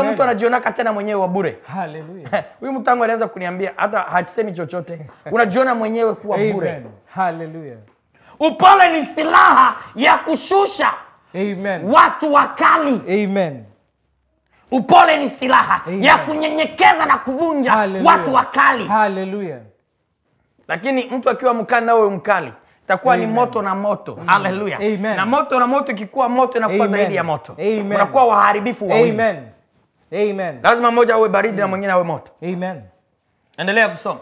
Mtu anajiona tena mwenyewe wa bure. Hallelujah. Huyu mtangu alianza kuniambia hata hasemi chochote. Unajiona mwenyewe kuwa bure. Amen. Hallelujah. Upole ni silaha ya kushusha watu wakali. Amen. Upole ni silaha ya kunyenyekeza na kuvunja watu wakali. Hallelujah. Lakini mtu akiwa mkali na wewe mkali, itakuwa ni moto na moto. Hallelujah. Na moto na moto ikikuwa moto inakuwa zaidi ya moto. Unakuwa waharibifu wawili. Amen. Amen. Lazima mmoja awe baridi na mwingine awe moto. Amen. Endelea kusoma.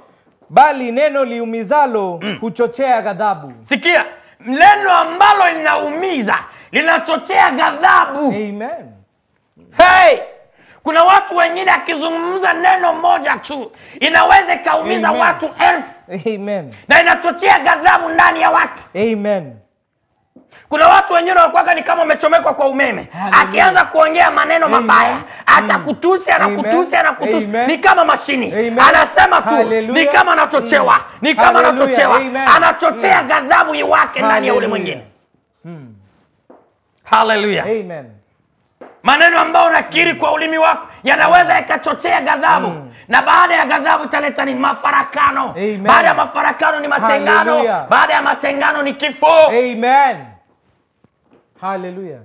Bali neno liumizalo huchochea ghadhabu. Sikia, neno ambalo linaumiza linachochea ghadhabu. Amen. Hey! Kuna watu wengine akizungumza neno moja tu inaweza kaumiza watu 1000. Amen. Na inachochea ghadhabu ndani ya watu. Amen. Kuna watu wengine wanakuwa ni kama umechomekwa kwa umeme. Akianza kuongea maneno mabaya, atakutusi, anakutusi. Ni kama mashini. Anasema tu, ni kama anachochewa. Anachochea ghadhabu yake ndani ya ule mwingine. Hallelujah. Amen. Maneno ambayo unakiri kwa ulimi wako yanaweza yakachochea ghadhabu. Na baada ya ghadhabu italeta ni mafarakano. Baada ya mafarakano ni matengano. Baada ya matengano ni kifo. Amen. Hallelujah.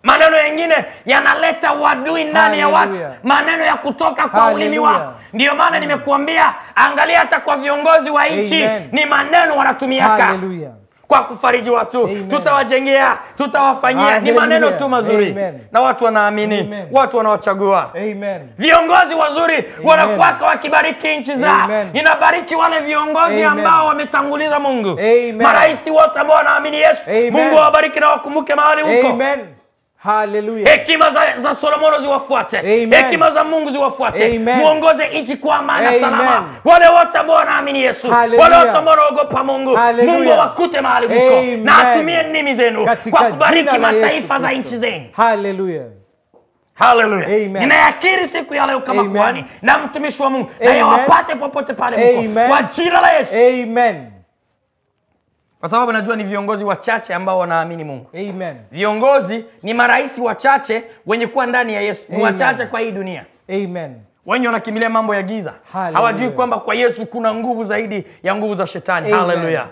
Maneno mengine yanaleta uadui ndani ya watu. Maneno ya kutoka kwa ulimi wako. Ndio maana nimekuambia angalia hata kwa viongozi wa nchi ni maneno wanatumiaka. Hallelujah. Kwa kufariji watu, tutawajengea, tutawafanyia, ni maneno tu mazuri. Na watu wanaamini, watu wanawachagua. Viongozi wazuri wanakuwa wakibariki nchi zao. Inabariki wale viongozi ambao wametanguliza Mungu. Marais wote ambao wanaamini Yesu, Mungu awabariki na wakumbuke mahali huko. Hallelujah. Hekima za Solomono ziwafuate. Hekima za Mungu ziwafuate. Muongoze nchi kwa amani na salama. Wale wote ambao wanaamini Yesu, wale wote ambao wanaogopa Mungu, Mungu wakute mahali huko na atumie ndimi zenu kwa kubariki mataifa za nchi zenu. Hallelujah. Hallelujah. Ninayakiri siku ya leo kama kuhani na mtumishi wa Mungu na yawapate popote pale mko kwa jina la Yesu. Amen. Kwa sababu najua ni viongozi wachache ambao wanaamini Mungu. Amen. Viongozi ni marais wachache wenye kuwa ndani ya Yesu. Ni wachache kwa hii dunia. Amen. Wenye wanakimbilia mambo ya giza. Hawajui kwamba kwa Yesu kuna nguvu zaidi ya nguvu za shetani. Hallelujah.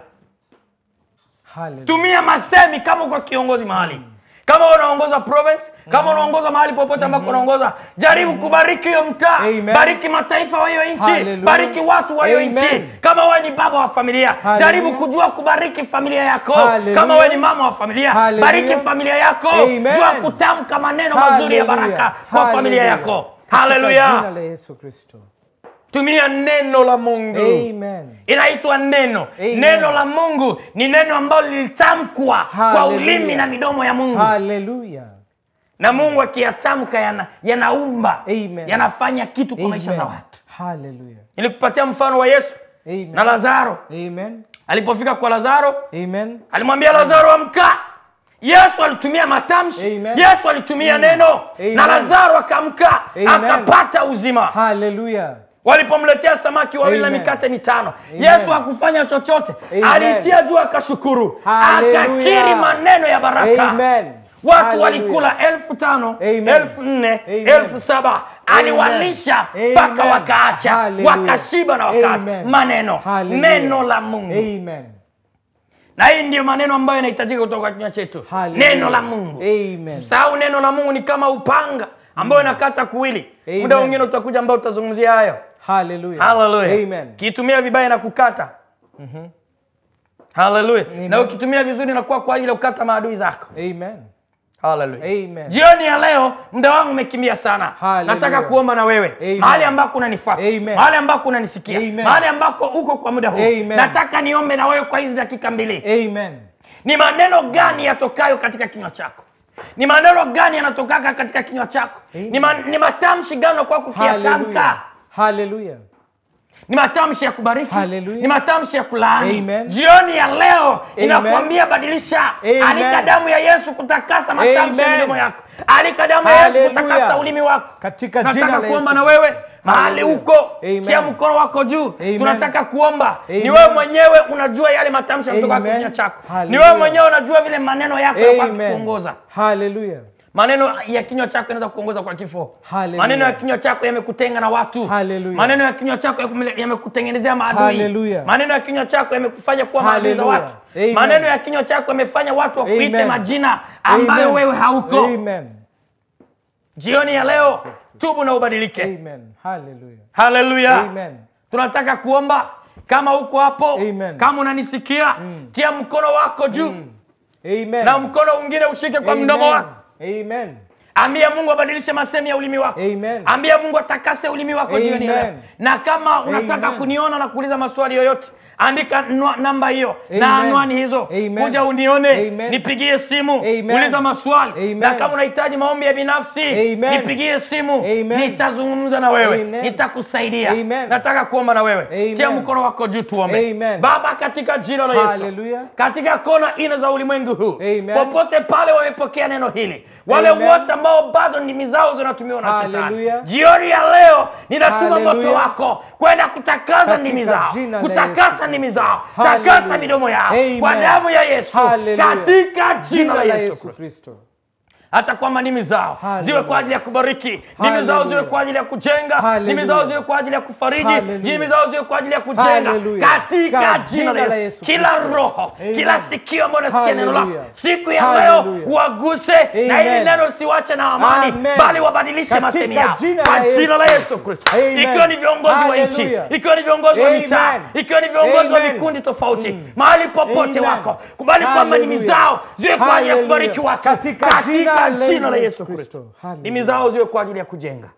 Tumia masemi kama uko kiongozi mahali. Kama unaongoza province, kama unaongoza mahali popote ambako unaongoza, jaribu kubariki hiyo mtaa, bariki mataifa wa hiyo nchi, bariki watu wa hiyo nchi. Kama wewe ni baba wa familia, jaribu kujua kubariki familia yako. Kama wewe ni mama wa familia, bariki familia yako. Jua kutamka maneno mazuri ya baraka kwa familia yako. Hallelujah. Jina la Yesu Kristo. Tumia neno la Mungu. Amen. Inaitwa neno. Neno la Mungu ni neno ambalo lilitamkwa kwa ulimi na midomo ya Mungu. Hallelujah. Na Mungu akiyatamka yanaumba, yanafanya kitu kwa maisha za watu. Hallelujah. Nilikupatia mfano wa Yesu na Lazaro. Amen. Alipofika kwa Lazaro, alimwambia Lazaro amka. Yesu alitumia matamshi, Yesu alitumia neno, na Lazaro akamka, akapata uzima. Hallelujah. Walipomletea samaki wawili na mikate 5, Yesu hakufanya chochote. Alitia juu akashukuru, akakiri maneno ya baraka. Watu walikula 5,000, 4,000, 7,000. Aliwalisha mpaka wakaacha, wakashiba na wakaacha. Maneno, neno la Mungu. Na hii ndio maneno ambayo yanahitajika kutoka kwa kinywa chetu. Neno la Mungu. Sasa neno la Mungu ni kama upanga ambao inakata kuwili. Muda mwingine utakuja ambao utazungumzia hayo. Hallelujah. Hallelujah. Amen. Kitumia vibaya na kukata. Hallelujah. Na ukitumia vizuri inakuwa kwa ajili ya kukata maadui zako. Amen. Hallelujah. Amen. Jioni ya leo muda wangu umekimbia sana. Nataka kuomba na wewe. Mahali ambako unanifuata, mahali ambako unanisikia, mahali ambako uko kwa muda huu. Nataka niombe na wewe kwa hizi dakika 2. Amen. Ni maneno gani yatokayo katika kinywa chako? Ni maneno gani yanatokaka katika kinywa chako? Ni matamshi gani kwa kukiatamka? Hallelujah. Ni matamshi ya kubariki, ni matamshi ya kulaani. Jioni ya leo inakwambia badilisha. Alika damu ya Yesu kutakasa matamshi ya midomo yako. Alika damu ya Yesu kutakasa ulimi wako. Katika jina la Yesu. Nataka kuomba na wewe mahali huko. Tia mkono wako juu. Tunataka kuomba. Ni wewe mwenyewe unajua yale matamshi yanatoka kwa kinywa chako. Ni wewe mwenyewe unajua vile maneno yako yanakuongoza. Hallelujah. Maneno ya kinywa chako yanaweza kuongoza kwa kifo. Maneno ya kinywa chako yamekutenga na watu. Maneno ya kinywa chako yamekutengenezea maadui. Maneno ya kinywa chako yamekufanya kuwa maadui za watu. Maneno ya kinywa chako yamefanya watu wakuite majina ambayo wewe hauko. Amen. Jioni ya leo tubu na ubadilike. Amen. Hallelujah. Hallelujah. Amen. Tunataka kuomba kama uko hapo, kama unanisikia, tia mkono wako juu. Amen. Na mkono mwingine ushike kwa mdomo wako. Amen. Ambia Mungu abadilishe masemi ya ulimi wako. Amen. Ambia Mungu atakase ulimi wako jioni leo. Na kama unataka kuniona na kuuliza maswali yoyote, andika namba hiyo na anwani hizo. Kuja unione, nipigie simu, uliza maswali. Na kama unahitaji maombi ya binafsi, nipigie simu, nitazungumza na wewe, nitakusaidia. Nataka kuomba na wewe. Tia mkono wako juu tuombe. Baba, katika jina la Yesu, katika kona ina za ulimwengu huu, popote pale wamepokea neno hili, wale wote ambao bado ndimi zao zinatumiwa na shetani, jioni ya leo ninatuma moto wako kwenda kutakaza ndimi zao, kutakasa ndimi zao, takasa midomo yao kwa damu ya Yesu, katika jina la Yesu Kristo. Hata kwamba ndimi zao ziwe kwa ajili ya kubariki, ndimi zao ziwe kwa ajili ya kujenga, ndimi zao ziwe kwa ajili ya kufariji, ndimi zao ziwe kwa ajili ya kujenga, katika jina la Yesu. Kila roho, kila sikio ambalo nasikia neno lako siku ya leo waguse, na ili neno lisiwache na amani, bali wabadilishe masemi yao kwa jina la Yesu Kristo. Ikiwa ni viongozi wa nchi, ikiwa ni viongozi wa mitaa, ikiwa ni viongozi wa vikundi tofauti, mahali popote wako, kubali kwamba ndimi zao ziwe kwa ajili ya kubariki watu, katika jina la Yesu Kristo. Ndimi zao ziwe kwa ajili ya kujenga,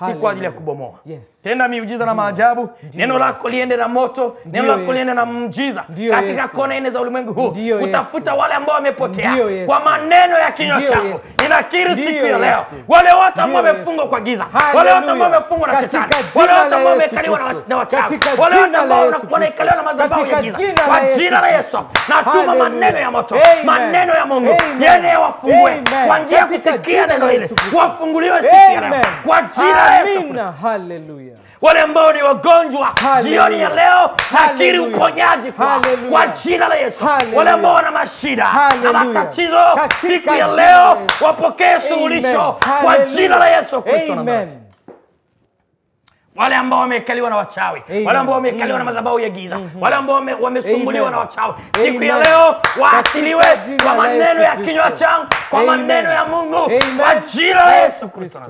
si kwa ajili ya kubomoa. Tenda miujiza na maajabu. Neno lako liende na moto, neno lako liende na muujiza katika kona nne za ulimwengu huu. Utafuta wale ambao wamepotea kwa maneno ya kinywa chako. Ninakiri siku ya leo, wale wote ambao wamefungwa kwa giza, wale wote ambao wamefungwa na shetani, wale wote ambao wamekaliwa na wachawi, wale wote ambao wanakaliwa na madhabahu ya giza, kwa jina la Yesu natuma maneno ya moto, maneno ya Mungu yene yawafungue kwa njia ya kusikia neno hili, wafunguliwe siku ya leo kwa jina la Yesu. Hallelujah. Wale ambao ni wagonjwa jioni ya leo, nakiri uponyaji kwa jina la Yesu. Wale ambao wana mashida na matatizo siku ya leo, wapokee suluhisho kwa jina la Yesu Kristo. Wale ambao wamekaliwa na wachawi, wale ambao wamekaliwa na madhabahu ya giza, wale ambao wamesumbuliwa na wachawi, siku ya leo waachiliwe kwa maneno ya kinywa changu, kwa maneno ya Mungu, kwa jina la Yesu Kristo.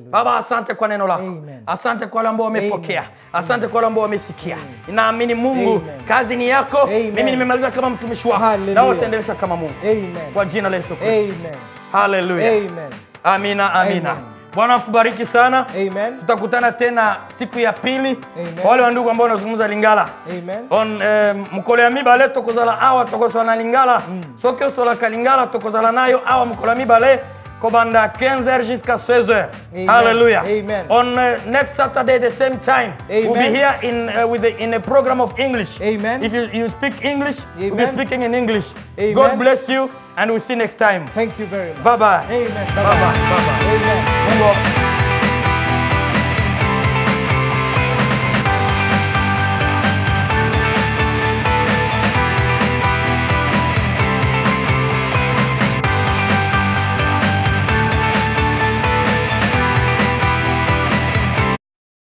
Baba, asante kwa neno lako. Asante kwa wale ambao wamepokea. Asante kwa wale ambao wamesikia. Ninaamini Mungu, kazi ni yako. Mimi nimemaliza kama mtumishi wako, na utaendelea kama Mungu. Kwa jina la Yesu Kristo. Hallelujah. Amina, amina. Bwana akubariki sana. Tutakutana tena siku ya pili. Wale wa ndugu ambao wanazungumza Lingala. On mukolo ya mibale tokozala awa tokozala Lingala. Soki sola Kalingala tokozala nayo awa mukolo ya mibale. Kobanda 15h jusqu'à 16h. Hallelujah. On next Saturday the same time, we'll be here in a program of English. If you speak English, we'll be speaking in English. God bless you, and we'll see you next time. Thank you very much. Bye bye. Amen. Bye bye. Bye bye. Amen.